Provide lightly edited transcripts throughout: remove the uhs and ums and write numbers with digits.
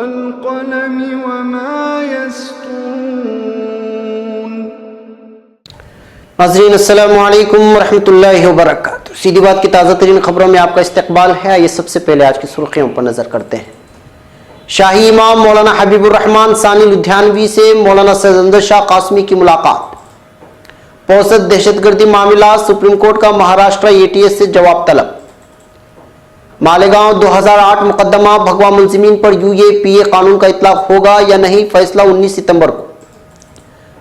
वल्क़लमि वमा यस्तून। नाज़रीन अस्सलामु अलैकुम रहमतुल्लाहि व बरकातुहू। सीधी बात की ताज़ा तरीन खबरों में आपका इस्तकबाल है। आइए सबसे पहले आज की सुर्खियों पर नजर करते हैं। शाही इमाम मौलाना हबीबुर रहमान सानी लुधियानवी से मौलाना सैयद शाह कासमी की मुलाकात। पौसद दहशतगर्दी मामला सुप्रीम कोर्ट का महाराष्ट्र एटीएस से जवाब तलब। मालेगांव 2008 मुकदमा भगवा मुलजिमीन पर यूएपीए कानून का इतलाक होगा या नहीं, फैसला 19 सितंबर को।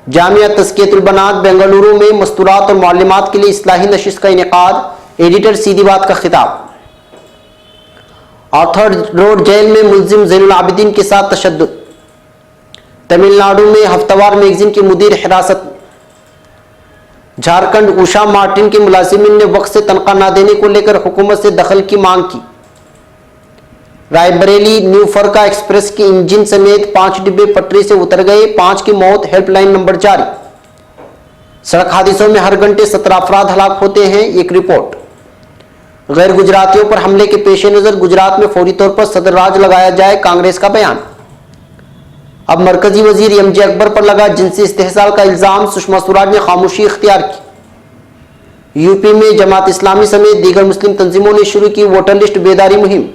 जामिया तज़कियतुल बनात बेंगलुरु में मस्तूरात और मुअल्लिमात के लिए इस्लाही नशिस्त का इनेकाद। एडिटर सीधी बात का खिताब। ऑर्थर रोड जेल में मुलजिम ज़ैनुल आबिदीन के साथ तशद्दुद। तमिलनाडु में हफ्तावार मैगजीन की मुदीर हिरासत। झारखंड उषा मार्टिन के मुलाजिमीन ने वक्त से तनख्वाह न देने को लेकर हुकूमत से दखल की मांग की। रायबरेली न्यू फरका एक्सप्रेस के इंजन समेत 5 डिब्बे पटरी से उतर गए, 5 की मौत। हेल्पलाइन नंबर जारी। सड़क हादसों में हर घंटे 17 अफराद हलाक होते हैं, एक रिपोर्ट। गैर गुजरातियों पर हमले के पेश नजर गुजरात में फौरी तौर पर सदर राज लगाया जाए, कांग्रेस का बयान। अब मरकजी वजीर एमजे अकबर पर लगा जिनसी इस्तेहसाल का इल्जाम, सुषमा स्वराज ने खामोशी इख्तियार की। यूपी में जमात इस्लामी समेत दीगर मुस्लिम तंजीमों ने शुरू की वोटर लिस्ट बेदारी मुहिम।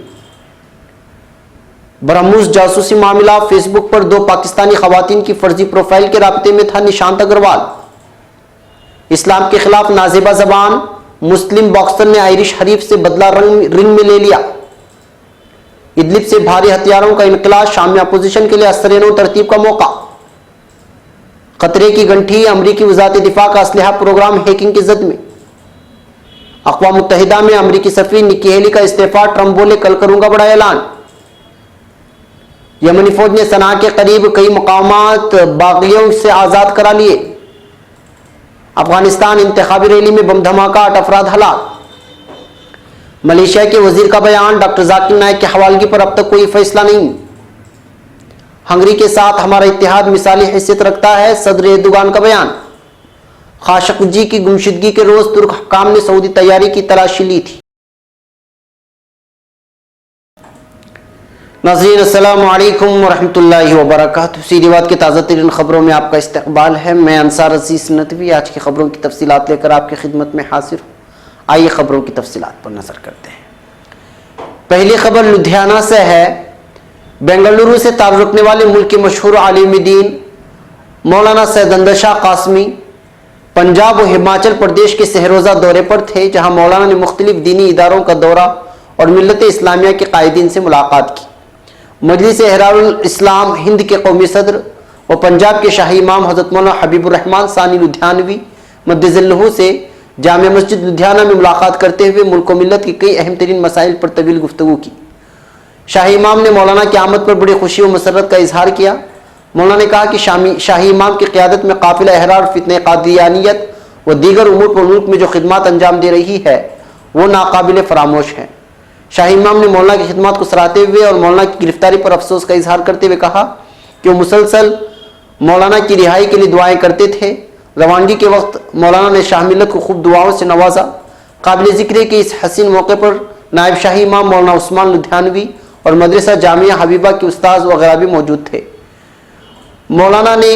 ब्रह्मोस जासूसी मामला, फेसबुक पर 2 पाकिस्तानी खवातीन की फर्जी प्रोफाइल के राब्ते में था निशांत अग्रवाल। इस्लाम के खिलाफ नाजेबा जबान, मुस्लिम बॉक्सर ने आयरिश हरीफ से बदला रिंग में ले लिया। इदलिब से भारी हथियारों का इनकला, शाम में अपोजिशन के लिए असर-ए-नौ तरतीब का मौका। खतरे की गंठी, अमरीकी वज़ारत दिफा का असलहा प्रोग्राम हैकिंग की जद में। अक़वाम मुत्तहिदा में अमरीकी सफ़ीर निक्की हेली का इस्तीफा, ट्रंप बोले कल करूंगा बड़ा ऐलान। यमनी फौज ने सना के करीब कई मुकामात बागियों से आजाद करा लिए। अफगानिस्तान इंतखाबी रैली में बम धमाका, 8 अफराद हलाक। मलेशिया के वजीर का बयान, डॉक्टर जाकिर नाइक की हवालगी पर अब तक कोई फैसला नहीं। हंगरी के साथ हमारा इत्तेहाद मिसाली हैसियत रखता है, सदर एर्दोगान का बयान। खाशोग्जी की गुमशुदगी के रोज तुर्क हुक्काम ने सऊदी तैयारी की तलाशी ली थी। नाज़रीन अस्सलामु अलैकुम वरहमतुल्लाहि वबरकातुहू। सीधी बात की ताज़ा तरीन खबरों में आपका इस्तकबाल है। मैं अंसार अजीज नदवी आज की खबरों की तफसीलात लेकर आपकी खिदमत में हाजिर हूँ। आइए खबरों की तफसीलात पर नजर करते हैं। पहली खबर लुधियाना से है। बेंगलुरु से ताल्लुक़ रखने वाले मुल्क के मशहूर आलिम दीन मौलाना सैयद शाह कासमी पंजाब और हिमाचल प्रदेश के सहरोजा दौरे पर थे, जहां मौलाना ने मुख्तलिफ दीनी इदारों का दौरा और मिल्लत इस्लामिया के कायदीन से मुलाकात की। मजलिस एहरारुल इस्लाम हिंद के कौमी सदर और पंजाब के शाही इमाम हज़रत मौलाना हबीबुर रहमान सानी लुधियानवी मद्दज़िल्लहु से जामिया मस्जिद लुधियाना में मुलाकात करते हुए मुल्क व मिल्लत की कई अहम तरीन मसाइल पर तवील गुफ्तगू की। शाही इमाम ने मौलाना की आमद पर बड़ी खुशी और मसरत का इजहार किया। मौलाना ने कहा कि शाही इमाम की क़यादत में काफिला एहरार फितने कादियानियत व दीगर उमूर पर मुल्क में जो खिदमत अंजाम दे रही है वो नाकाबिल फरामोश है। शाही इमाम ने मौलाना की खिदमत को सराहते हुए और मौलाना की गिरफ्तारी पर अफसोस का इजहार करते हुए कहा कि वो मुसलसल मौलाना की रिहाई के लिए दुआएं करते थे। रवानगी के वक्त मौलाना ने शाह मिल्लत को खूब दुआओं से नवाजा। काबिल ज़िक्र है कि इस हसीन मौके पर नायब शाही इमाम मौलाना उस्मान लुधियानवी और मदरसा जामिया हबीबा के उस्ताद वगैरह भी मौजूद थे। मौलाना ने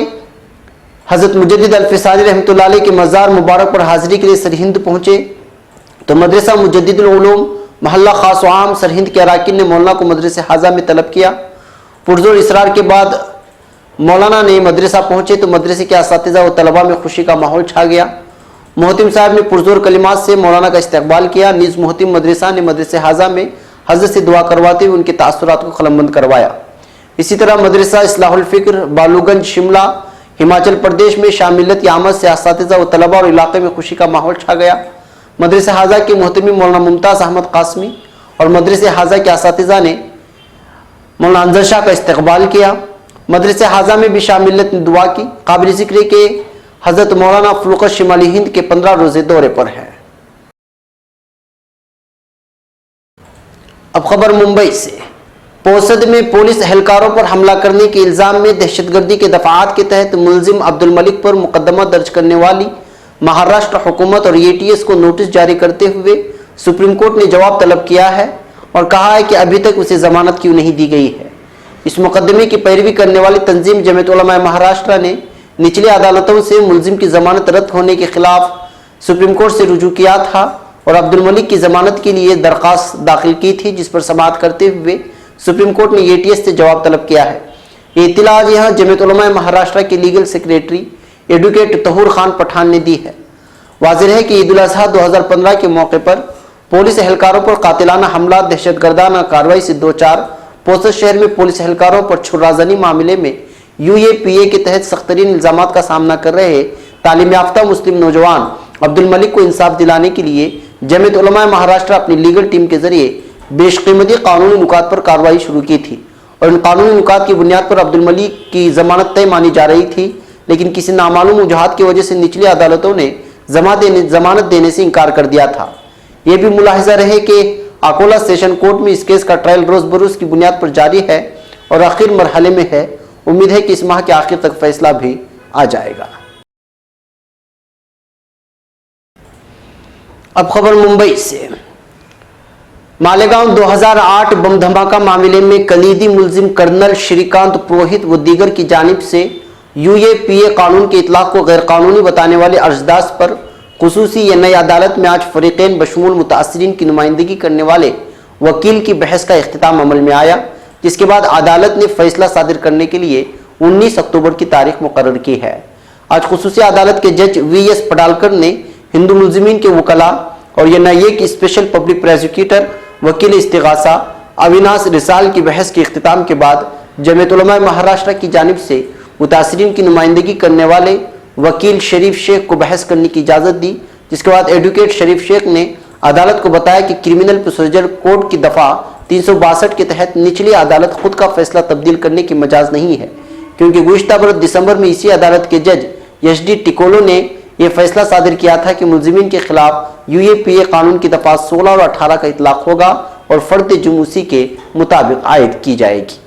हज़रत मुजद्दिद अल-फ़िसानी रहमतुल्लाह अलैह के मज़ार मुबारक पर हाज़िरी के लिए सरहिंद पहुँचे तो मदरसा मुजद्दिदुल उलूम महल्ला खास आम सरहिंद के अराकीन ने मौलाना को मदरसे हाजा में तलब किया। पुरजोर इसरार के बाद मौलाना ने मदरसा पहुंचे तो मदरसे के असातिज़ा व तलबा में खुशी का माहौल छा गया। मोहतिम साहब ने पुरजोर कलिमात से मौलाना का इस्तकबाल किया। नीज़ मोहतिम मदरसा ने मदरसे हाजा में हज़रत से दुआ करवाते हुए उनके तासुरात को कलमबंद करवाया। इसी तरह मदरसा इस्लाहुल फ़िक्र बालूगंज शिमला हिमाचल प्रदेश में शामिलियत की आमद से असातिज़ा व तलबा और इलाके में खुशी का माहौल छा गया। मदरसे हाजा के मोहतमी मौलाना मुमताज़ अहमद कासमी और मदरसे हाजा के असातिज़ा ने मौलाना अंजर शाह का इस्तकबाल किया। मदरसे हाजा में भी शामिलियत ने दुआ की। काबिल ज़िक्र के हज़रत मौलाना फ़ुलक़त शिमाली हिंद के 15 रोज़े दौरे पर हैं। अब खबर मुंबई से। पोसद में पुलिस एहलकारों पर हमला करने के इल्ज़ाम में दहशतगर्दी के दफ़ाआत के तहत मुलजिम अब्दुल मलिक पर मुकदमा दर्ज करने वाली महाराष्ट्र हुकूमत और एटीएस को नोटिस जारी करते हुए सुप्रीम कोर्ट ने जवाब तलब किया है और कहा है कि अभी तक उसे जमानत क्यों नहीं दी गई है। इस मुकदमे की पैरवी करने वाली तंजीम जमीयत उलमा महाराष्ट्र ने निचली अदालतों से मुलजिम की जमानत रद्द होने के खिलाफ सुप्रीम कोर्ट से रुजू किया था और अब्दुल मलिक की जमानत के लिए दरखास्त दाखिल की थी, जिस पर समाअत करते हुए सुप्रीम कोर्ट ने एटीएस से जवाब तलब किया है। ये इत्तला आज यहाँ जमीयत उलमा महाराष्ट्र के legal secretary advocate Tahur Khan Pathan ने दी है। वाज़ेह है कि ईद उल अज़हा 2015 के मौके पर पुलिस एहलकारों पर कातिलाना हमला, दहशतगर्दाना कार्रवाई से दो चार पोस्टर शहर में पुलिस एहलकारों पर छुर्राजनी मामले में यूएपीए के तहत सख्तरीन इल्जामात का सामना कर रहे तालीम याफ्ता मुस्लिम नौजवान अब्दुल मलिक को इंसाफ दिलाने के लिए जमीयत उलमा महाराष्ट्र अपनी लीगल टीम के जरिए बेशकीमती कानूनी नुकात पर कार्रवाई शुरू की थी और इन कानूनी नुकात की बुनियाद पर अब्दुल मलिक की जमानत तय मानी जा रही थी, लेकिन किसी नामालूम वजूहात की वजह से निचली अदालतों ने जमानत देने से इनकार कर दिया था। यह भी मुलाहिजा रहे कि अकोला सेशन कोर्ट में इस केस का ट्रायल रोज बरोज की बुनियाद पर जारी है और आखिर मरहले में है। उम्मीद है कि इस माह के आखिर तक फैसला भी आ जाएगा। अब खबर मुंबई से। मालेगांव 2008 बम धमाका मामले में कलीदी मुलजिम कर्नल श्रीकांत पुरोहित व दीगर की जानिब से यूएपीए कानून के इतलाक को गैर कानूनी बताने वाले अर्जदास पर खुसूसी या नई अदालत में आज फरीकैन बशमूल मुतासरीन की नुमाइंदगी करने वाले वकील की बहस का इख्तिताम अमल में आया, जिसके बाद अदालत ने फैसला सादिर करने के लिए 19 अक्टूबर की तारीख मुकर्रर की है। आज खुसूसी अदालत के जज वीएस पडालकर ने हिंदू मुलजिमीन के वकला और एनआईए की स्पेशल पब्लिक प्रोसिक्यूटर वकील इस्तिगासा अविनाश रिसाल की बहस के इख्तिताम के बाद जमीयत उलमा महाराष्ट्र की जानिब से मुतासरीन की नुमाइंदगी करने वाले वकील शरीफ शेख को बहस करने की इजाज़त दी, जिसके बाद एडवोकेट शरीफ शेख ने अदालत को बताया कि क्रिमिनल प्रोसीजर कोड की दफ़ा 362 के तहत निचली अदालत खुद का फैसला तब्दील करने की मजाज नहीं है, क्योंकि गुज़िश्ता बरस दिसंबर में इसी अदालत के जज एचडी टिकोलो ने यह फैसला सादिर किया था कि मुलजिमीन के खिलाफ यूएपीए कानून की दफ़ा 16 और 18 का इतलाक होगा और फर्द जुमूसी के मुताबिक आयद की जाएगी।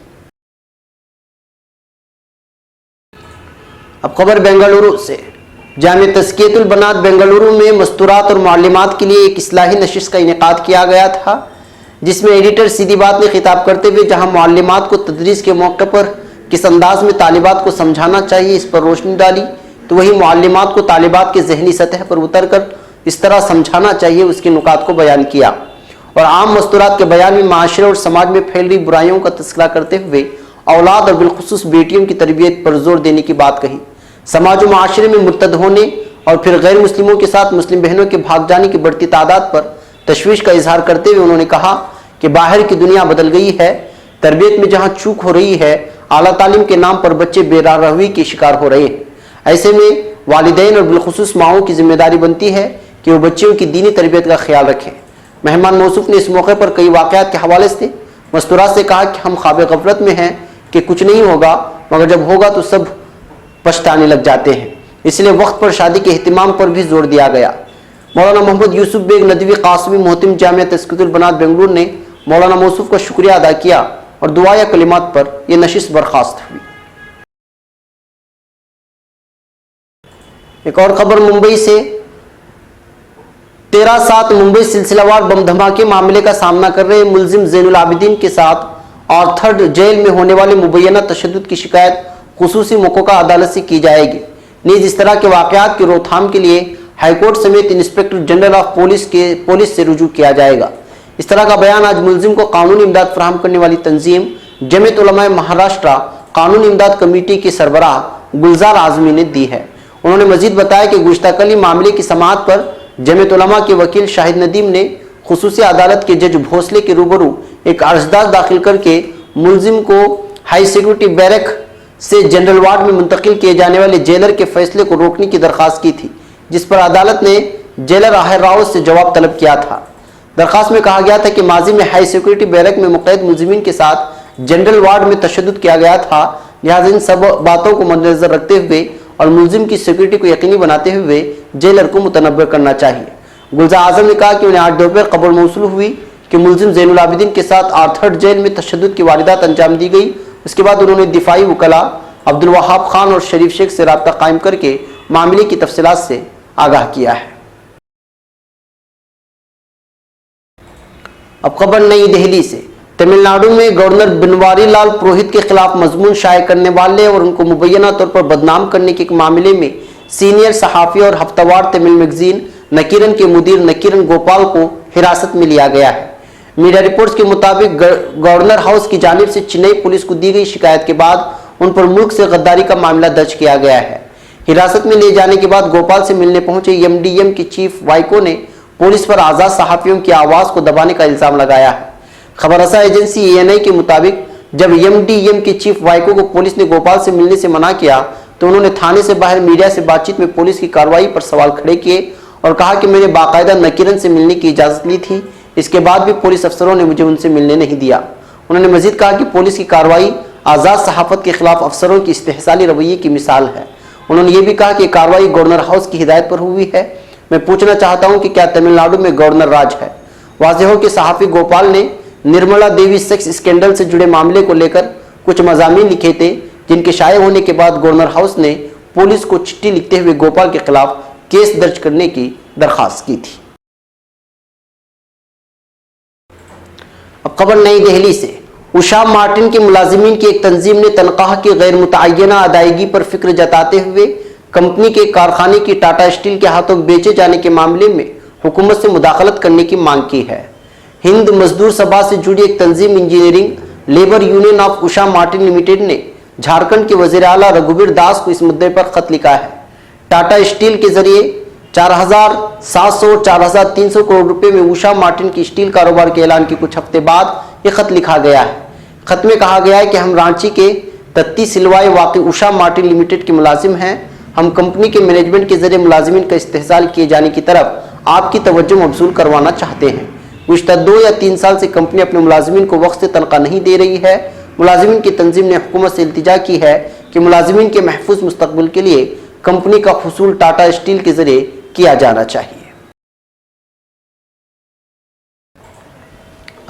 अब खबर बेंगलुरु से। जामिया तज़कियतुल बनात बेंगलुरु में मस्तूरात और मालूमात के लिए एक इस्लाही नशिस्त का इनेकाद किया गया था, जिसमें एडिटर सीधी बात ने खिताब करते हुए जहां मालूमात को तदरीस के मौके पर किस अंदाज में तालिबात को समझाना चाहिए इस पर रोशनी डाली, तो वही मालूमात को तालिबात के जहनी सतह पर उतर कर इस तरह समझाना चाहिए उसके नुकात को बयान किया और आम मस्तूरात के बयान में माशरे और समाज में फैल रही बुराइयों का तस्करा करते हुए औलाद और बिलखुसूस बेटियों की तरबियत पर जोर देने की बात कही। समाज व माशरे में मुर्तद होने और फिर गैर मुस्लिमों के साथ मुस्लिम बहनों के भाग जाने की बढ़ती तादाद पर तशवीश का इजहार करते हुए उन्होंने कहा कि बाहर की दुनिया बदल गई है, तरबियत में जहाँ चूक हो रही है, आला तालीम के नाम पर बच्चे बेरारवी के शिकार हो रहे हैं। ऐसे में वालिदैन और बिलखुसूस माओं की जिम्मेदारी बनती है कि वो बच्चियों की दीनी तरबियत का ख्याल रखें। मेहमान मौसूफ ने इस मौके पर कई वाक़यात के हवाले से मस्तूरात से कहा कि हम ख्वाब गफलत में हैं कि कुछ नहीं होगा, मगर जब होगा तो सब पछताने लग जाते हैं, इसलिए वक्त पर शादी के एहतिमाम पर भी जोर दिया गया। मौलाना मोहम्मद यूसुफ बेग नदवी कासमी मोहतिम जामिया तज़कियतुल बनात बेंगलुरु ने मौलाना मौसूफ का शुक्रिया अदा किया और दुआ या कलिमात पर यह नशिस्त बर्खास्त हुई। एक और खबर मुंबई से। 13/7 मुंबई सिलसिलावार बम धमाके मामले का सामना कर रहे मुलजिम ज़ैनुल आबिदीन के साथ आर्थर जेल में होने वाले मुबैना तशद्दुद की शिकायत खुसूसी मौक़ा अदालत से की जाएगी। नीज इस तरह के वाक़यात की रोकथाम के लिए हाईकोर्ट समेत इंस्पेक्टर जनरल ऑफ पुलिस से रुजू किया जाएगा। इस तरह का बयान आज मुलजिम को कानूनी इमदाद फराहम करने वाली तंजीम जमीयत उलमा महाराष्ट्र कानूनी इमदाद कमेटी के सरबराह गुलजार आजमी ने दी है। उन्होंने मजीद बताया कि गुज़िश्ता कल मामले की समाअत पर जमीयत उलमा के वकील शाहिद नदीम ने खुसूसी अदालत के जज भोसले के रूबरू एक अर्जदाद दाखिल करके मुलजिम को हाई सिक्योरिटी बैरक से जनरल वार्ड में मुंतकिल किए जाने वाले जेलर के फैसले को रोकने की दरख्वास्त की थी, जिस पर अदालत ने जेलर आहिर राव से जवाब तलब किया था। दरख्वास्त में कहा गया था कि माजी में हाई सिक्योरिटी बैरक में मुक़ैद मुलजिमीन के साथ जनरल वार्ड में तशद्दुद किया गया था, लिहाजा इन सब बातों को मद्देनजर रखते हुए और मुलजिम की सिक्योरिटी को यकीनी बनाते हुए जेलर को मुतनब्बे करना चाहिए। गुलजार आजम ने कहा कि उन्हें आज दोपहर खबर मौसूल हुई कि मुलजिम ज़ैनुल आबिदीन के साथ आर्थर जेल में तशद्दुद की वारदात अंजाम दी गई। उसके बाद उन्होंने दिफाई वकला अब्दुल वहाब खान और शरीफ शेख से राब्ता कायम करके मामले की तफसीलात से आगाह किया है। अब खबर नई दिल्ली से। तमिलनाडु में गवर्नर बनवारी लाल पुरोहित के खिलाफ मजमून शाये करने वाले और उनको मुबैना तौर पर बदनाम करने के मामले में सीनियर सहाफ़ी और हफ्तावार तमिल मैगजीन नकीरन के मुदीर नकीरन गोपाल को हिरासत में लिया गया है। मीडिया रिपोर्ट्स के मुताबिक गवर्नर हाउस की जानिब से चेन्नई पुलिस को दी गई शिकायत के बाद उन पर मुल्क से गद्दारी का मामला दर्ज किया गया है। हिरासत में लिए जाने के बाद गोपाल से मिलने पहुंचे एमडीएम के चीफ वाइको ने पुलिस पर आजाद सहाफियों की आवाज को दबाने का इल्जाम लगाया है। खबरसा एजेंसी एएनआई के मुताबिक जब एमडीएम के चीफ वाइको को पुलिस ने गोपाल से मिलने से मना किया तो उन्होंने थाने से बाहर मीडिया से बातचीत में पुलिस की कार्रवाई पर सवाल खड़े किए और कहा कि मैंने बाकायदा नकीरन से मिलने की इजाजत ली थी, इसके बाद भी पुलिस अफसरों ने मुझे उनसे मिलने नहीं दिया। उन्होंने मजीद कहा कि पुलिस की कार्रवाई आज़ाद सहाफत के खिलाफ अफसरों की इस्तेहसाली रवैये की मिसाल है। उन्होंने ये भी कहा कि कार्रवाई गवर्नर हाउस की हिदायत पर हुई है। मैं पूछना चाहता हूं कि क्या तमिलनाडु में गवर्नर राज है। वाज़ेह हो कि सहाफ़ी गोपाल ने निर्मला देवी सेक्स स्कैंडल से जुड़े मामले को लेकर कुछ मज़ामीन लिखे थे, जिनके शाये होने के बाद गवर्नर हाउस ने पुलिस को चिट्ठी लिखते हुए गोपाल के खिलाफ केस दर्ज करने की दरखास्त की थी। अब खबर नई दिल्ली से। उषा मार्टिन के मुलाजिमीन की एक तंजीम ने तनख्वाह की गैर मुतअय्यना अदायगी पर फिक्र जताते हुए कंपनी के कारखाने की टाटा स्टील के हाथों बेचे जाने के मामले में हुकूमत से मुदाखलत करने की मांग की है। हिंद मजदूर सभा से जुड़ी एक तंजीम engineering labour union of Usha Martin limited ने झारखंड के वजीर आला रघुवीर दास को इस मुद्दे पर खत लिखा है। टाटा स्टील के जरिए 4,700-4,300 करोड़ रुपए में उषा मार्टिन की स्टील कारोबार के ऐलान के कुछ हफ्ते बाद यह खत लिखा गया है। खत में कहा गया है कि हम रांची के तत्ती सिलवाए वाक़ई उषा मार्टिन लिमिटेड के मुलाजिम हैं। हम कंपनी के मैनेजमेंट के जरिए मुलाजिमीन का इस्तेहसाल किए जाने की तरफ आपकी तवज्जो मबसूल करवाना चाहते हैं। गुज़श्ता 2 या 3 साल से कंपनी अपने मुलाजिमीन को वक्त से तनख्वाह नहीं दे रही है। मुलाजिमीन की तंजीम ने हुकूमत से इल्तिजा की है कि मुलाजिमीन के महफूज मुस्तकबिल के लिए कंपनी का हुसूल टाटा स्टील के जरिए किया जाना चाहिए।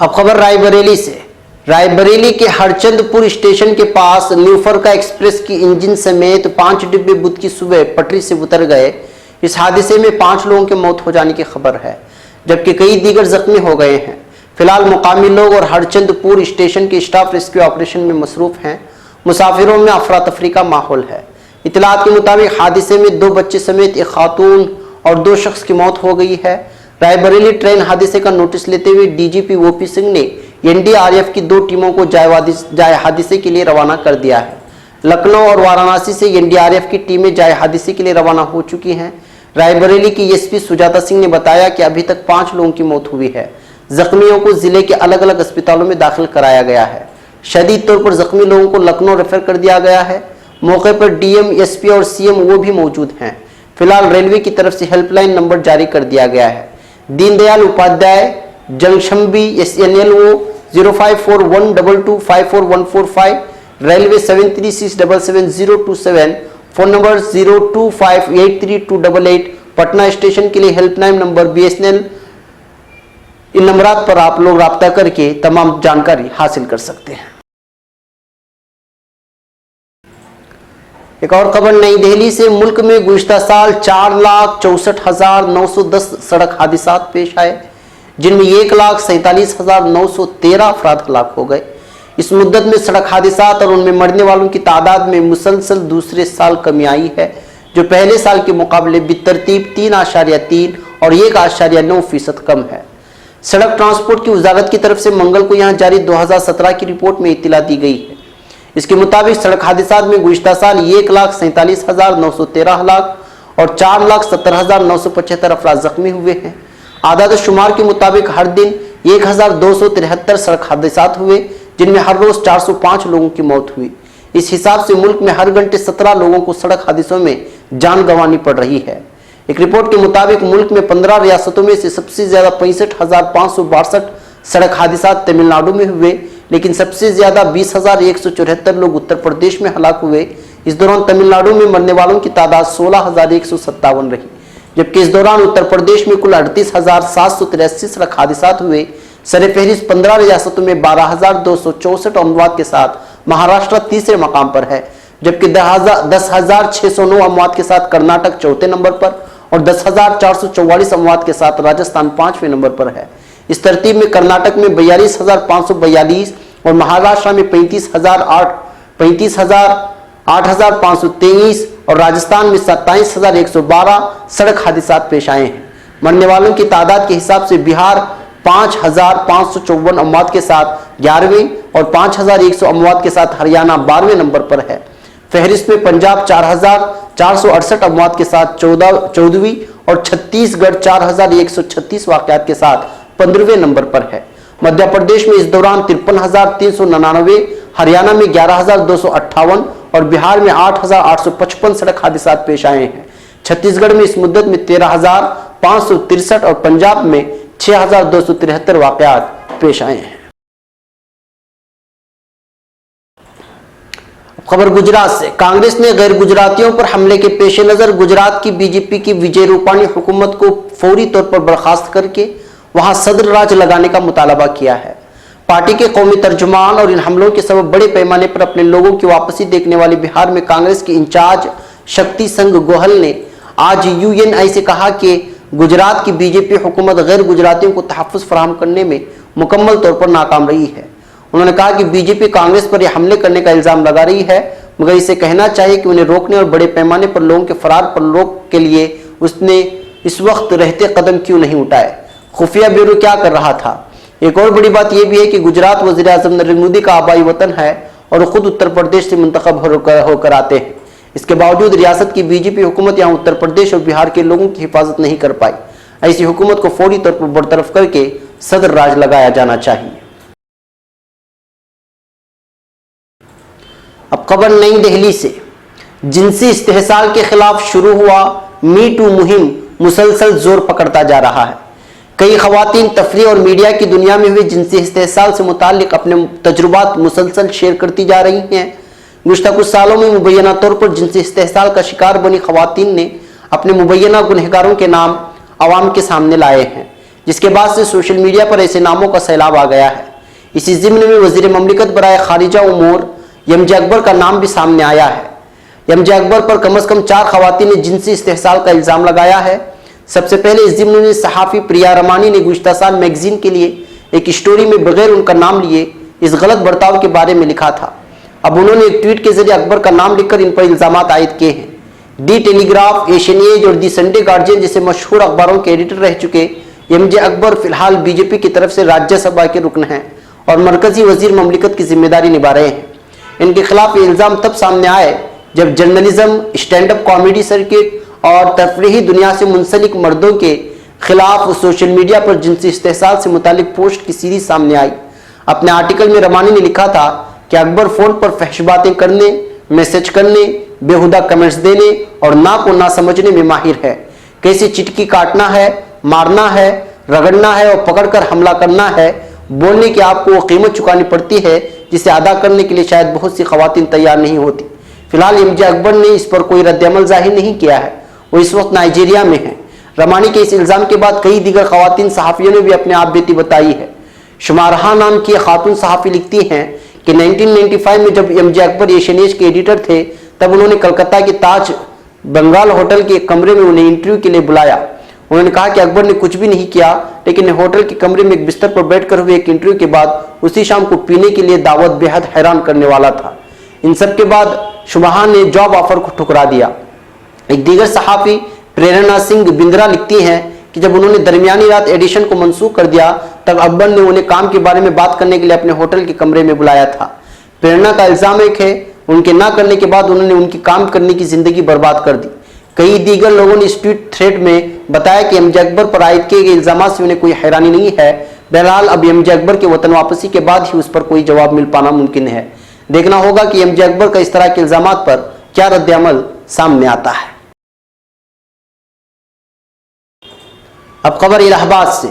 अब खबर रायबरेली से। रायबरेली के हरचंदपुर स्टेशन के पास न्यूफरका एक्सप्रेस की इंजन समेत 5 डिब्बे बुध की सुबह पटरी से उतर गए। इस हादसे में 5 लोगों की मौत हो जाने की खबर है, जबकि कई दीगर जख्मी हो गए हैं। फिलहाल मुकामी लोग और हरचंदपुर स्टेशन के स्टाफ रेस्क्यू ऑपरेशन में मसरूफ हैं। मुसाफिरों में अफरा तफरी का माहौल है। इतलात के मुताबिक हादसे में 2 बच्चे समेत एक खातून और 2 शख्स की मौत हो गई है। रायबरेली ट्रेन हादसे का नोटिस लेते हुए डीजीपी ओपी सिंह ने एनडीआरएफ की 2 टीमों को जाए हादसे के लिए रवाना कर दिया है। लखनऊ और वाराणसी से एनडीआरएफ की टीमें जाए हादसे के लिए रवाना हो चुकी हैं। रायबरेली की एसपी सुजाता सिंह ने बताया कि अभी तक 5 लोगों की मौत हुई है। जख्मियों को जिले के अलग अलग अस्पतालों में दाखिल कराया गया है। शदीद तौर पर जख्मी लोगों को लखनऊ रेफर कर दिया गया है। मौके पर डीएम, एसपी और सीएम वो भी मौजूद हैं। फिलहाल रेलवे की तरफ से हेल्पलाइन नंबर जारी कर दिया गया है। दीनदयाल उपाध्याय जंक्शंबी SNLO 0541225445, railway 73677027, phone number 02583288। Patna station के लिए हेल्पलाइन नंबर BSNL। इन नंबरात पर आप लोग राब्ता करके तमाम जानकारी हासिल कर सकते हैं। एक और खबर नई दिल्ली से। मुल्क में गुज़श्ता साल 4,64,910 सड़क हादसा पेश आए, जिनमें 1,47,913 अफराद हलाक हो गए। इस मुद्दत में सड़क हादसा और उनमें मरने वालों की तादाद में मुसलसल दूसरे साल कमी आई है, जो पहले साल के मुकाबले बितरतीब 3.3 और 1.9% कम है। सड़क ट्रांसपोर्ट की वजारत की तरफ से मंगल को यहां जारी 2017 की रिपोर्ट में इत्तला दी गई है। इसके मुताबिक सड़क हादसा में गुज़श्ता साल 1,47,913 हलाक और 4,70,975 अफराद जख्मी हुए हैं। आदाद शुमार के मुताबिक हर दिन 1,273 सड़क हादसा हुए, जिनमें हर रोज 405 लोगों की मौत हुई। इस हिसाब से मुल्क में हर घंटे 17 लोगों को सड़क हादसों में जान गंवानी पड़ रही है। एक रिपोर्ट के मुताबिक मुल्क में 15 रियासतों में से सबसे ज्यादा 65,562 सड़क हादसा तमिलनाडु में हुए, लेकिन सबसे ज्यादा 20,174 लोग उत्तर प्रदेश में हलाक हुए। इस दौरान तमिलनाडु में मरने वालों की तादाद 16,157 रही, जबकि इस दौरान उत्तर प्रदेश में कुल 38,783 सड़क हादसा हुए। सरफहरिस्त 15 रियासतों में 12,264 अमवात के साथ महाराष्ट्र तीसरे मकाम पर है, जबकि 10,609 अमवात के साथ कर्नाटक चौथे नंबर पर और 10,444 अमवात के साथ राजस्थान 5वें नंबर पर है। इस तरतीब में कर्नाटक में 42,542 और महाराष्ट्र में 35,823 और राजस्थान में 27,112 सड़क हादसा पेश आए हैं। मरने वालों की तादाद के हिसाब से बिहार 5,554 अमवात के साथ 11वें और 5,100 अमवात के साथ हरियाणा 12वें नंबर पर है। फहरिस्त में पंजाब 4,468 अमवात के साथ 14वीं और छत्तीसगढ़ 4,136 वाकयात के साथ 15वें नंबर पर है। मध्य प्रदेश में इस दौरान 53,399, हरियाणा में 11,258 और बिहार में 8,855 सड़क हादसा पेश आए हैं। छत्तीसगढ़ में इस मुद्दत में 13,563 और पंजाब में 6,273 वाकयात पेश आए हैं। खबर गुजरात से। कांग्रेस ने गैर गुजरातियों पर हमले के पेश नजर गुजरात की बीजेपी की विजय रूपाणी हुकूमत को फौरी तौर पर बर्खास्त करके वहां सदर राज लगाने का मुतालबा किया है। पार्टी के कौमी तर्जुमान और इन हमलों के सबब बड़े पैमाने पर अपने लोगों की वापसी देखने वाली बिहार में कांग्रेस के इंचार्ज शक्ति संघ गोहल ने आज यूएनआई से कहा कि गुजरात की बीजेपी हुकूमत गैर गुजरातियों को तहफ़्फ़ुज़ फराहम करने में मुकम्मल तौर पर नाकाम रही है। उन्होंने कहा कि बीजेपी कांग्रेस पर यह हमले करने का इल्जाम लगा रही है, मगर इसे कहना चाहिए कि उन्हें रोकने और बड़े पैमाने पर लोगों के फरार पर रोक के लिए उसने इस वक्त रहते कदम क्यों नहीं उठाए। खुफिया ब्यूरो क्या कर रहा था। एक और बड़ी बात यह भी है कि गुजरात वज़ीर आज़म नरेंद्र मोदी का आबाई वतन है और खुद उत्तर प्रदेश से मुंतखब होकर आते हैं। इसके बावजूद रियासत की बीजेपी हुकूमत यहाँ उत्तर प्रदेश और बिहार के लोगों की हिफाजत नहीं कर पाई। ऐसी हुकूमत को फौरी तौर पर बरतरफ करके सदर राज लगाया जाना चाहिए। अब खबर नई दिल्ली से। जिनसी इस्तेहसाल के खिलाफ शुरू हुआ मी टू मुहिम मुसलसल जोर पकड़ता जा रहा है। कई खवातीन तफरीह और मीडिया की दुनिया में हुए जिनसी इस्तेहसाल से मुताल्लिक अपने तजुर्बात मुसलसल शेयर करती जा रही हैं। गुज़श्ता कुछ सालों में मुबैना तौर पर जिनसी इस्तेहसाल का शिकार बनी खवातीन ने अपने मुबैना गुनहगारों के नाम आवाम के सामने लाए हैं, जिसके बाद से सोशल मीडिया पर ऐसे नामों का सैलाब आ गया है। इसी ज़िम्न में वज़ीर ममलिकत बराए खारिजा उमूर यमजे अकबर का नाम भी सामने आया है। यमजे अकबर पर कम अज़ कम 4 खवातीन ने जिनसी इस्तेहसाल का इल्ज़ाम लगाया है। सबसे पहले इस ज़िम्न में सहाफ़ी प्रिया रमानी ने गुज़श्ता साल मैगज़ीन के लिए एक स्टोरी में बगैर उनका नाम लिए इस गलत बर्ताव के बारे में लिखा था। अब उन्होंने एक ट्वीट के जरिए अकबर का नाम लिखकर इन पर इल्ज़ाम आयद किए हैं। दी टेलीग्राफ, एशियन एज और दी संडे गार्जियन जैसे मशहूर अखबारों के एडिटर रह चुके यमजे अकबर फिलहाल बीजेपी की तरफ से राज्यसभा के रुकन हैं और मरकजी वज़ीर ममलिकत की जिम्मेदारी निभा रहे हैं। इनके खिलाफ ये इल्ज़ाम तब सामने आए जब journalism, stand up comedy circuit और तफरीही दुनिया से मुंसलिक मर्दों के खिलाफ सोशल मीडिया पर जिनसी इस्तेहसाल से मुतालिक पोस्ट की सीरीज सामने आई। अपने आर्टिकल में रमानी ने लिखा था कि अकबर फोन पर फहश बातें करने, मैसेज करने, बेहुदा कमेंट्स देने और ना को ना समझने में माहिर है। कैसे चिटकी काटना है, मारना है, रगड़ना है और पकड़कर हमला करना है, बोलने की आपको वो कीमत चुकानी पड़ती है जिसे अदा करने के लिए शायद बहुत सी खवातीन तैयार नहीं होती। फिलहाल यमजे अकबर ने इस पर कोई रद्द-ए-अमल जाहिर नहीं किया है। वो इस वक्त नाइजीरिया में है। रमानी के इस इल्ज़ाम के बाद कई दीगर खवातीन सहाफ़ियों ने भी अपने आप बेटी बताई है। शुमारहा नाम की खातून सहाफ़ी लिखती हैं कि 1995 में जब यमजे अकबर एशियन एज के एडिटर थे तब उन्होंने कलकत्ता के ताज बंगाल होटल के कमरे में उन्हें इंटरव्यू के लिए बुलाया। उन्होंने कहा कि अकबर ने कुछ भी नहीं किया, लेकिन होटल के कमरे में एक बिस्तर पर बैठकर हुए एक इंटरव्यू के बाद उसी शाम को पीने के लिए दावत बेहद हैरान करने वाला था। इन सब के बाद शुमाहा ने जॉब ऑफर को ठुकरा दिया। एक दीगर सहाफ़ी प्रेरणा सिंह बिंद्रा लिखती हैं कि जब उन्होंने दरमियानी रात एडिशन को मंसूख कर दिया तब अकबर ने उन्हें काम के बारे में बात करने के लिए अपने होटल के कमरे में बुलाया था। प्रेरणा का इल्ज़ाम एक है उनके ना करने के बाद उन्होंने उनकी काम करने की जिंदगी बर्बाद कर दी। कई दीगर लोगों ने इस ट्वीट थ्रेड में बताया कि यमजे अकबर पर आयद किए गए इल्ज़ाम से उन्हें कोई हैरानी नहीं है। बहरहाल अब यमजे अकबर के वतन वापसी के बाद ही उस पर कोई जवाब मिल पाना मुमकिन है। देखना होगा कि यमजे अकबर का इस तरह के इल्ज़ामात पर क्या रद्द-ए-अमल सामने आता है। अब खबर इलाहाबाद से।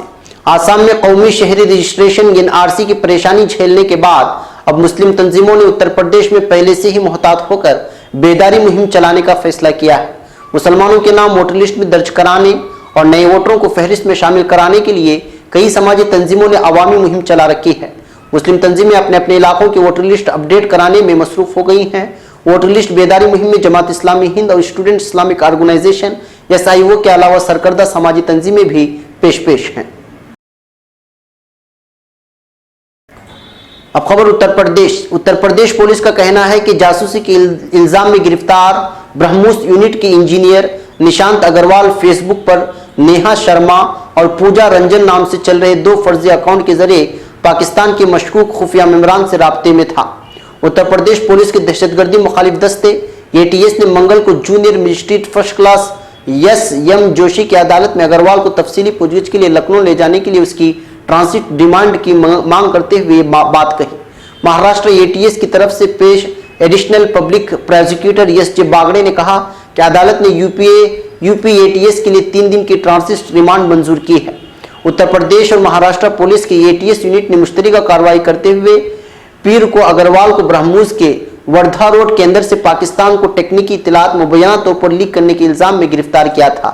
आसाम में कौमी शहरी रजिस्ट्रेशन NRC की परेशानी झेलने के बाद अब मुस्लिम तंजीमों ने उत्तर प्रदेश में पहले से ही मुहतात होकर बेदारी मुहिम चलाने का फैसला किया है। मुसलमानों के नाम वोटर लिस्ट में दर्ज कराने और नए वोटरों को फहरिस्त में शामिल कराने के लिए कई समाजी तंजीमों ने अवामी मुहिम चला रखी है। मुस्लिम तंजीमें अपने अपने इलाकों की वोटर लिस्ट अपडेट कराने में मसरूफ हो गई हैं। वोटर लिस्ट बेदारी मुहिम में जमात इस्लामी हिंद और स्टूडेंट इस्लामिक ऑर्गेनाइजेशन SIO के अलावा सरकर्दा समाजी तंजीमें भी पेश हैं। अब खबर उत्तर प्रदेश पुलिस का कहना है कि जासूसी के इल्जाम में गिरफ्तार ब्रह्मोस यूनिट के इंजीनियर निशांत अग्रवाल फेसबुक पर नेहा शर्मा और पूजा रंजन नाम से चल रहे 2 फर्जी अकाउंट के जरिए पाकिस्तान के मशकूक खुफिया मेम्बरान से राब्ते में था। उत्तर प्रदेश पुलिस के दहशतगर्दी मुखालिफ दस्ते ATS ने मंगल को junior magistrate first class S.M. Joshi की अदालत में अग्रवाल को तफसीली पूछताछ के लिए लखनऊ ले जाने के लिए उसकी ट्रांसिट डिमांड की मांग करते हुए बात कही। महाराष्ट्र ATS की तरफ से पेश additional public prosecutor S.J. Bagde ने कहा कि अदालत ने यूपी ATS के लिए 3 दिन की ट्रांसिट रिमांड मंजूर की है। उत्तर प्रदेश और महाराष्ट्र पुलिस की ATS यूनिट ने मुश्तरका कार्रवाई करते हुए पीर को अग्रवाल को ब्रह्मोस के वर्धा रोड केंद्र से पाकिस्तान को टेक्निकी इत्तलात मुबैना तौर पर लीक करने के इल्जाम में गिरफ्तार किया था।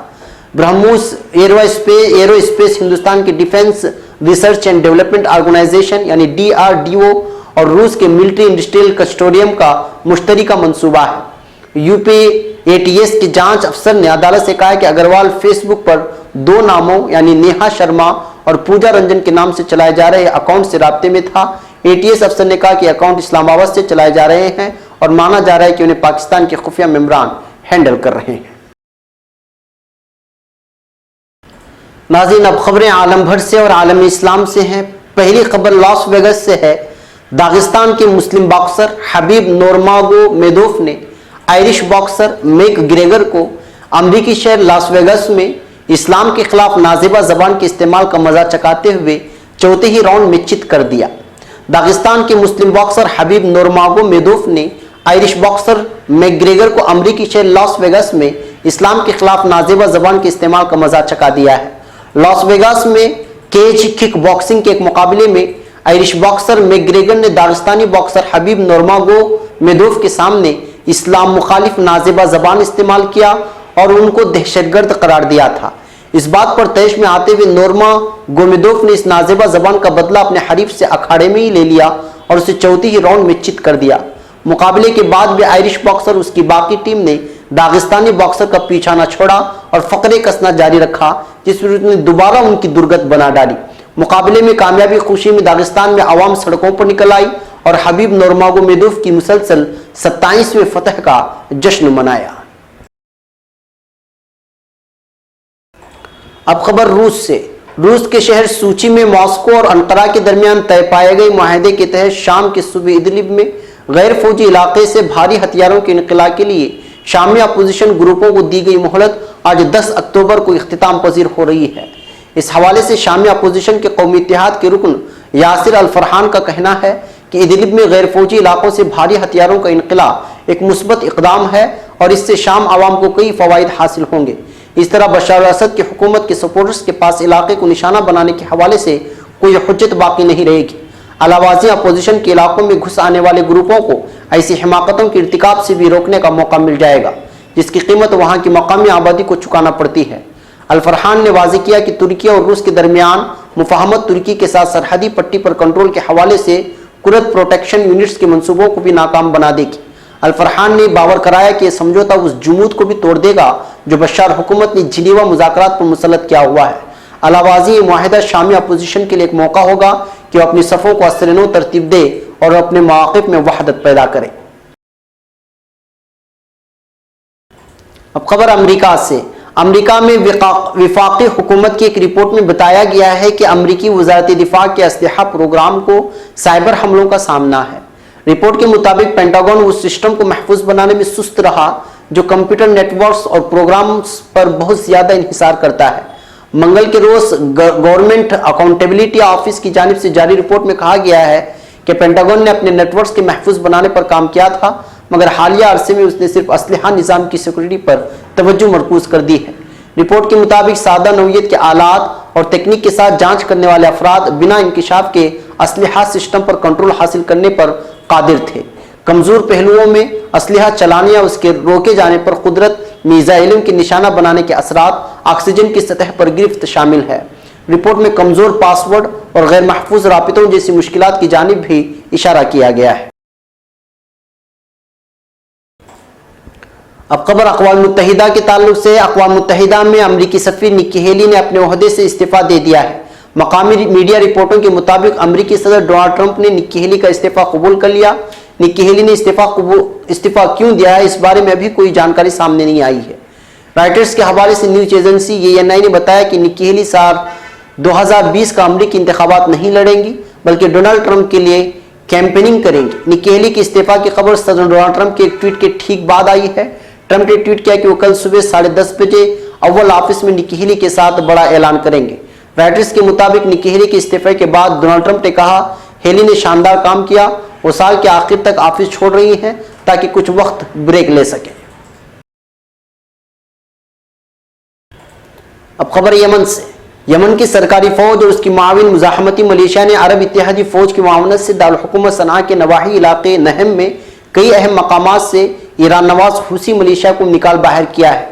ब्रह्मोस एरोस्पेस हिंदुस्तान के defence research and development organisation यानी DRDO और रूस के मिलिट्री इंडस्ट्रियल कंसोर्टियम का मुश्तरका मंसूबा है। यूपी ATS के जांच अफसर ने अदालत से कहा कि अग्रवाल फेसबुक पर 2 नामों यानी नेहा शर्मा और पूजा रंजन के नाम से चलाए जा रहे अकाउंट से राब्ते में था। ATS अफसर ने कहा कि अकाउंट इस्लामाबाद से चलाए जा रहे हैं और माना जा रहा है कि उन्हें पाकिस्तान के खुफिया मेम्बरान हैंडल कर रहे हैं। नाज़रीन, अब खबरें आलम भर से और आलम इस्लाम से हैं। पहली खबर लॉस वेगस से है। दागिस्तान के मुस्लिम बॉक्सर हबीब नूरमागोमेदोव ने आयरिश बॉक्सर मैक ग्रेगर को अमरीकी शहर लॉस वेगस में इस्लाम के खिलाफ नाजेबा जबान के इस्तेमाल का मजा चखाते हुए चौथे ही राउंड में चित कर दिया। दागिस्तान के मुस्लिम बॉक्सर हबीब नूरमागोमेदोव ने आयरिश बॉक्सर मैकग्रेगर को अमरीकी शहर लॉस वेगास में इस्लाम के खिलाफ नाजेबा जबान के इस्तेमाल का मजा चखा दिया है। लॉस वेगास में केज किक बॉक्सिंग के एक मुकाबले में आयरिश बॉक्सर मैकग्रेगर ने दागिस्तानी बॉक्सर हबीब नूरमागोमेदोव के सामने इस्लाम मुखालिफ नाजेबा जबान इस्तेमाल किया और उनको दहशतगर्द करार दिया था। इस बात पर तैश में आते हुए नूरमागोमेदोव ने इस नाजेबा जबान का बदला अपने हरीफ से अखाड़े में ही ले लिया और उसे चौथे ही राउंड में चित कर दिया। मुकाबले के बाद भी आयरिश बॉक्सर उसकी बाकी टीम ने दागिस्तानी बॉक्सर का पीछा न छोड़ा और फकरे कसना जारी रखा, जिसमें उसने दोबारा उनकी दुर्गत बना डाली। मुकाबले में कामयाबी खुशी में दागिस्तान में आवाम सड़कों पर निकल आई और हबीब नूरमागोमेदोव की मुसलसल 27वें फतह का जश्न मनाया। अब खबर रूस से। रूस के शहर सूची में मॉस्को और अंकारा के दरमियान तय पाए गए मुआहदे के तहत शाम के सूबे इदलिब में गैर फौजी इलाके से भारी हथियारों के इनकला के लिए शामी अपोजिशन ग्रुपों को दी गई मोहलत आज 10 अक्टूबर को इख्तिताम पजीर हो रही है। इस हवाले से शामी अपोजिशन के कौमी इत्तेहाद के रुकन यासिर अल फरहान का कहना है कि इदलिब में गैर फौजी इलाकों से भारी हथियारों का इनकला एक मुस्बत इकदाम है और इससे शाम आवाम को कई फवाइद हासिल होंगे। इस तरह बशर असद की हुकूमत के सपोर्टर्स के पास इलाके को निशाना बनाने के हवाले से कोई हुज्जत बाकी नहीं रहेगी। अलावाजी अपोजिशन के इलाकों में घुस आने वाले ग्रुपों को ऐसी हिमाकतों के इर्तिकाब से भी रोकने का मौका मिल जाएगा, जिसकी कीमत वहाँ की मकामी आबादी को चुकाना पड़ती है। अल फरहान ने वाज़ेह किया कि तुर्की और रूस के दरमियान मुफाहमत तुर्की के साथ सरहदी पट्टी पर कंट्रोल के हवाले से कुर्द प्रोटेक्शन यूनिट्स के मंसूबों को भी नाकाम बना देगी। अल फरहान ने बावर कराया कि यह समझौता उस जुमूद को भी तोड़ देगा जो बशार हुकूमत ने जिनेवा मुज़ाकरात पर मुसल्लत किया हुआ है। अलावाजी ये मुआहिदा शामी अपोजिशन के लिए एक मौका होगा कि वह अपनी सफ़ों को असरनो तरतीब दे और अपने मवाक़िफ़ में वहदत पैदा करे। अब खबर अमरीका से। अमरीका में विफाकी हुकूमत की एक रिपोर्ट में बताया गया है कि अमरीकी वज़ारत दिफा के असलहा प्रोग्राम को साइबर हमलों का सामना है। रिपोर्ट के मुताबिक पेंटागन उस सिस्टम को महफूज बनाने में सुस्त रहा जो कंप्यूटर नेटवर्क्स और प्रोग्राम्स पर बहुत ज़्यादा इंहिसार करता है। मंगल के रोज गवर्नमेंट अकाउंटेबिलिटी ऑफिस की जानिब से जारी रिपोर्ट में कहा गया है कि पेंटागन ने अपने नेटवर्क्स के महफूज बनाने पर काम किया था, मगर हालिया अरसे में उसने सिर्फ असलहा निज़ाम की सिक्योरिटी पर तवज्जो मरकूज कर दी है। रिपोर्ट के मुताबिक सादा नौइयत के आलात और तकनीक के साथ जांच करने वाले अफराद बिना इंकिशाफ के असलहा सिस्टम पर कंट्रोल हासिल करने पर कादिर थे। कमजोर पहलुओं में असलहा चलाने या उसके रोके जाने पर कुदरत, मीज़ाइलों के निशाना बनाने के असरात, ऑक्सीजन की सतह पर गिरफ्त शामिल है। रिपोर्ट में कमजोर पासवर्ड और गैर महफूज राबितों जैसी मुश्किलात की जानिब भी इशारा किया गया है। अब खबर अक़वाम मुत्तहिदा के ताल्लुक से। अक़वाम मुत्तहिदा में अमरीकी सफ़ीर निक्की हेली ने अपने ओहदे से इस्तीफ़ा दे दिया है। मकामी मीडिया रिपोर्टों के मुताबिक अमेरिकी सदर डोनाल्ड ट्रंप ने निक्की हेली का इस्तीफा कबूल कर लिया। निक्की हेली ने इस्तीफा क्यों दिया है, इस बारे में अभी कोई जानकारी सामने नहीं आई है। रॉयटर्स के हवाले से न्यूज एजेंसी ANI ने बताया कि निक्की हेली साल 2020 का अमेरिकी इंतखाबात नहीं लड़ेंगी, बल्कि डोनाल्ड ट्रंप के लिए कैंपेनिंग करेंगी। निक्की हेली के इस्तीफा की खबर सदर डोनाल्ड ट्रंप के एक ट्वीट के ठीक बाद आई है। ट्रंप ने ट्वीट किया कि वो कल सुबह 10:30 बजे ओवल ऑफिस में निक्की हेली के साथ बड़ा ऐलान करेंगे। रॉयटर्स के मुताबिक निक्की हेली के इस्तीफे के बाद डोनाल्ड ट्रंप ने कहा, हेली ने शानदार काम किया, वो साल के आखिर तक ऑफिस छोड़ रही हैं ताकि कुछ वक्त ब्रेक ले सके। अब खबर यमन से। यमन की सरकारी फौज और उसकी माविन मुजाहमती मलेशिया ने अरब इत्तेहादी फौज की मावनत से दारुल हुकूमत सना के नवाही इलाके नहम में कई अहम मकामात से ईरान नवाज हुसी मलेशिया को निकाल बाहर किया है।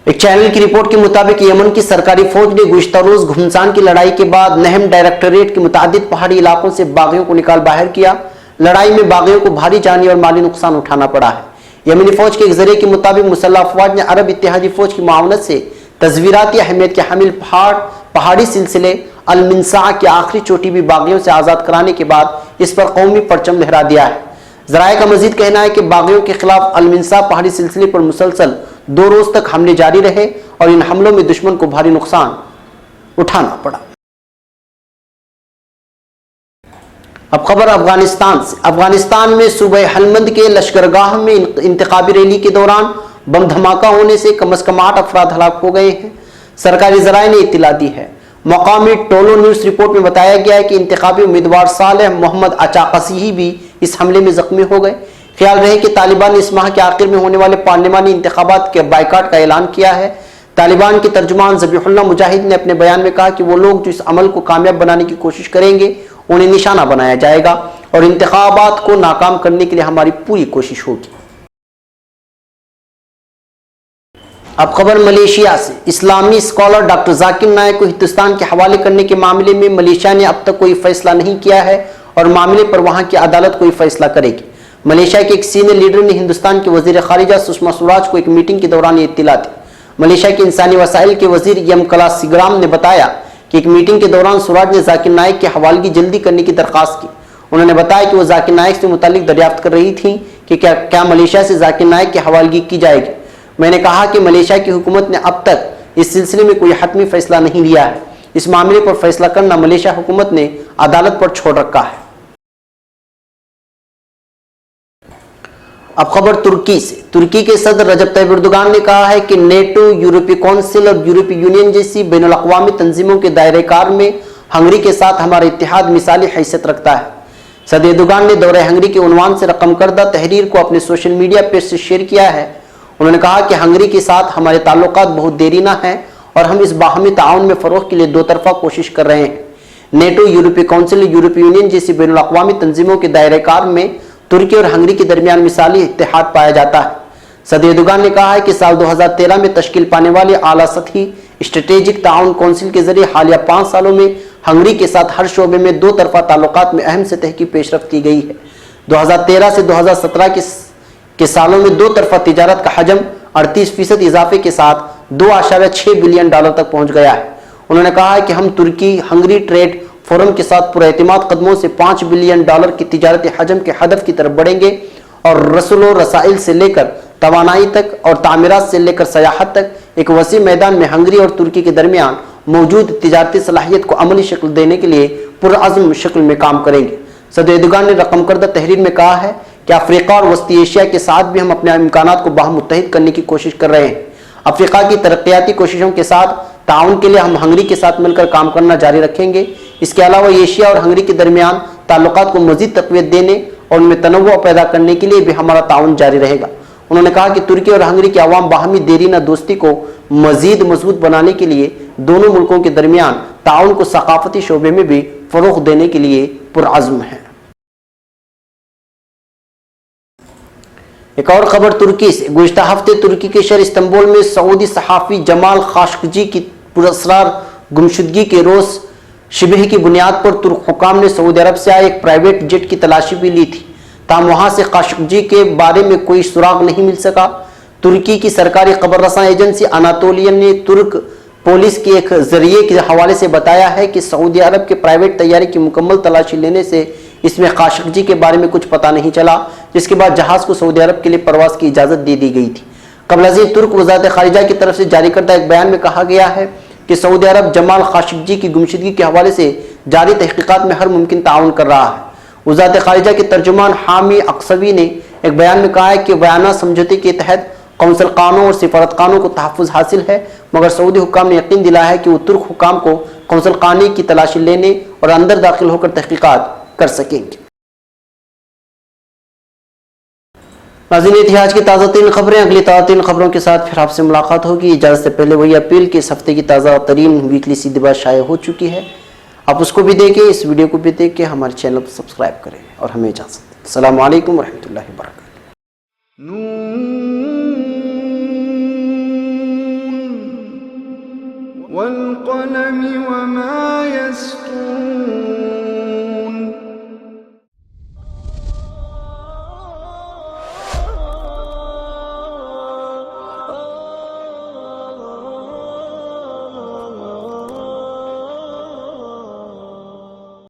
एक चैनल की रिपोर्ट के मुताबिक यमन की सरकारी फौज ने गुज़िश्ता रोज घुमसान की लड़ाई के बाद नहम डायरेक्टरेट के मुतादिद पहाड़ी इलाकों से बागियों को निकाल बाहर किया। लड़ाई में बागियों को भारी जानी और माली नुकसान उठाना पड़ा है। यमनी फौज के एक जरिए के मुताबिक मुसल्लह अफवाज ने अरब इत्तेहादी फौज की मावनत से तस्वीराती अहमियत के हामिल पहाड़ी सिलसिले अल-मिंसा की आखिरी चोटी भी बागियों से आज़ाद कराने के बाद इस पर कौमी परचम लहरा दिया है। ज़राए का मजीद कहना है कि बागियों के खिलाफ अल-मिंसा पहाड़ी सिलसिले पर मुसलसल 2 रोज तक हमले जारी रहे और इन हमलों में दुश्मन को भारी नुकसान उठाना पड़ा। अब खबर अफगानिस्तान से। अफगानिस्तान में सूबे हलमंद के लश्करगाह में इंतखाबी रैली के दौरान बम धमाका होने से कम से कम 8 अफराद हलाक हो गए हैं, सरकारी ज़राए ने इत्तला दी है। मकामी टोलो न्यूज़ रिपोर्ट में बताया गया है कि इंतखाबी उम्मीदवार सालेह मोहम्मद अचाकसी भी इस हमले में जख्मी हो गए। ख्याल रहे कि तालिबान ने इस माह के आखिर में होने वाले पार्लिमानी इंतखाबात के बाइकाट का ऐलान किया है। तालिबान के तर्जुमान ज़बीहुल्लाह मुजाहिद ने अपने बयान में कहा कि वो लोग जो इस अमल को कामयाब बनाने की कोशिश करेंगे उन्हें निशाना बनाया जाएगा और इंतखाबात को नाकाम करने के लिए हमारी पूरी कोशिश होगी। अब खबर मलेशिया से। इस्लामी स्कॉलर डॉक्टर जाकिर नायक को हिंदुस्तान के हवाले करने के मामले में मलेशिया ने अब तक कोई फैसला नहीं किया है और मामले पर वहां की अदालत कोई फैसला करेगी। मलेशिया के एक सीनियर लीडर ने हिंदुस्तान के वजीर खारिजा सुषमा स्वराज को एक मीटिंग के दौरान ये इत्तला दी। मलेशिया के इंसानी वसाइल के वजीर यम कलासिग्राम ने बताया कि एक मीटिंग के दौरान स्वराज ने जाकिर नायक की हवालगी जल्दी करने की दरख्वास्त की। उन्होंने बताया कि वो जाकिर नायक से मुतालिक दरियाफ्त कर रही थी कि क्या मलेशिया से जाकिर नायक की हवालगी की जाएगी। मैंने कहा कि मलेशिया की हुकूमत ने अब तक इस सिलसिले में कोई हतमी फैसला नहीं लिया है। इस मामले पर फैसला करना मलेशिया हुकूमत ने अदालत पर छोड़ रखा है। अब खबर तुर्की से। तुर्की के सदर रजब तैयब एर्दोगान ने कहा है कि नेटो, यूरोपीय काउंसिल और यूरोपीय यूनियन जैसी बैनुल अक़वामी तंजीमों के दायरे कार में हंगरी के साथ हमारा इत्तेहाद मिसाली हैसियत रखता है। सदर एर्दोगान ने दौरे हंगरी के उन्वान से रकम करदा तहरीर को अपने सोशल मीडिया पेज से शेयर किया है। उन्होंने कहा कि हंगरी के साथ हमारे ताल्लुकात बहुत देरीना हैं और हम इस बाहमी ताउन में फ़रोग़ के लिए 2 तरफ़ा कोशिश कर रहे हैं। नेटो, यूरोपीय काउंसिल, यूरोपीय यूनियन जैसी बैनुल अक़वामी तंजीमों के दायरे कार में तुर्की और हंगरी के दरमियान मिसाली इत्तेहाद पाया जाता है। सदर एर्दोगान ने कहा है कि साल 2013 में तश्कील पाने वाली आला सतही स्ट्रेटेजिक ताउन काउंसिल के जरिए हालिया 5 सालों में हंगरी के साथ हर शोबे में 2 तरफ़ा ताल्लुकात में अहम सतह की पेशरफ्त की गई है। 2013 से 2017 के सालों में 2 तरफ़ा तिजारत का हजम 38% इजाफे के साथ $2.6 बिलियन तक पहुंच गया है। उन्होंने कहा है कि हम तुर्की हंगरी ट्रेड फोरम के साथ पुरएतिमाद कदमों से $5 बिलियन की तिजारती हजम के हदफ की तरफ बढ़ेंगे और रसूल रसाइल से लेकर तवानाई तक और तामीरात से लेकर सयाहत तक एक वसी मैदान में हंगरी और तुर्की के दरमियान मौजूद तिजारती सलाहियत को अमली शक्ल देने के लिए पुरअज़्म शक्ल में काम करेंगे। सदर एर्दोगान ने रकम करदा तहरीर में कहा है कि अफ्रीका और वस्ती एशिया के साथ भी हम अपने इम्कानात को बाहम मुत्तहिद करने की कोशिश कर रहे हैं। अफ्रीका की तरक्याती कोशिशों के साथ ताउन के लिए हम हंगरी के साथ मिलकर काम करना जारी रखेंगे। इसके अलावा एशिया और हंगरी के दरमियान ताल्लुकात को मजीद तक़वियत देने और उनमें तनव्वुअ पैदा करने के लिए भी हमारा ताउन जारी रहेगा। उन्होंने कहा कि तुर्की और हंगरी के अवाम बाहमी देरीना दोस्ती को मजीद मजबूत बनाने के लिए दोनों मुल्कों के दरमियान ताउन को सकाफती शोबे में भी फ़रोग़ देने के लिए पुरअज़्म है। एक और खबर तुर्की से। गुज़िश्ता हफ्ते तुर्की के शहर इस्तांबुल में सऊदी सहाफ़ी जमाल खाशोगी की पुरअसरार गुमशुदगी के रोज़ शिबह की बुनियाद पर तुर्क हुकाम ने सऊदी अरब से आए एक प्राइवेट जेट की तलाशी भी ली थी। ताहम वहां से खाशोगी के बारे में कोई सुराग नहीं मिल सका। तुर्की की सरकारी खबर रसां एजेंसी अनातोलियन ने तुर्क पुलिस के एक जरिए के हवाले से बताया है कि सऊदी अरब के प्राइवेट तैयारी की मुकम्मल तलाशी लेने से इसमें खाशकजी के बारे में कुछ पता नहीं चला, जिसके बाद जहाज को सऊदी अरब के लिए प्रवास की इजाजत दे दी गई थी। कबल अज़ीज़ तुर्क वज़ारत खारिजा की तरफ से जारी करदा एक बयान में कहा गया है कि सऊदी अरब जमाल खाशकजी की गुमशुदगी के हवाले से जारी तहकीकात में हर मुमकिन ताउन कर रहा है। वज़ारत खारिजा के तर्जुमान हामी अक्सवी ने एक बयान में कहा है कि बयाना समझौते के तहत कौंसल कानों और सिफारत कानों को तहफ़्फ़ुज़ हासिल है, मगर सऊदी हुक्काम ने यकीन दिलाया है कि वो तुर्क हुक्काम को कौंसल कानी की तलाशी लेने और अंदर दाखिल होकर तहकीकात कर सकेंगे। नाज़रीन, ये थी आज की ताज़ा तीन खबरें। अगली ताज़ा तीन खबरों के साथ फिर आपसे मुलाकात होगी। इजाज़त से पहले वही अपील कि इस हफ्ते की ताज़ा तरीन वीकली सीधी बात शाये हो चुकी है, आप उसको भी देखें, इस वीडियो को भी देख के हमारे चैनल को सब्सक्राइब करें और हमें इजाज़त दें। अस्सलामु अलैकुम रहमतुल्लाहि व बरकातुहू। वल क़लम वमा यस्तुरून।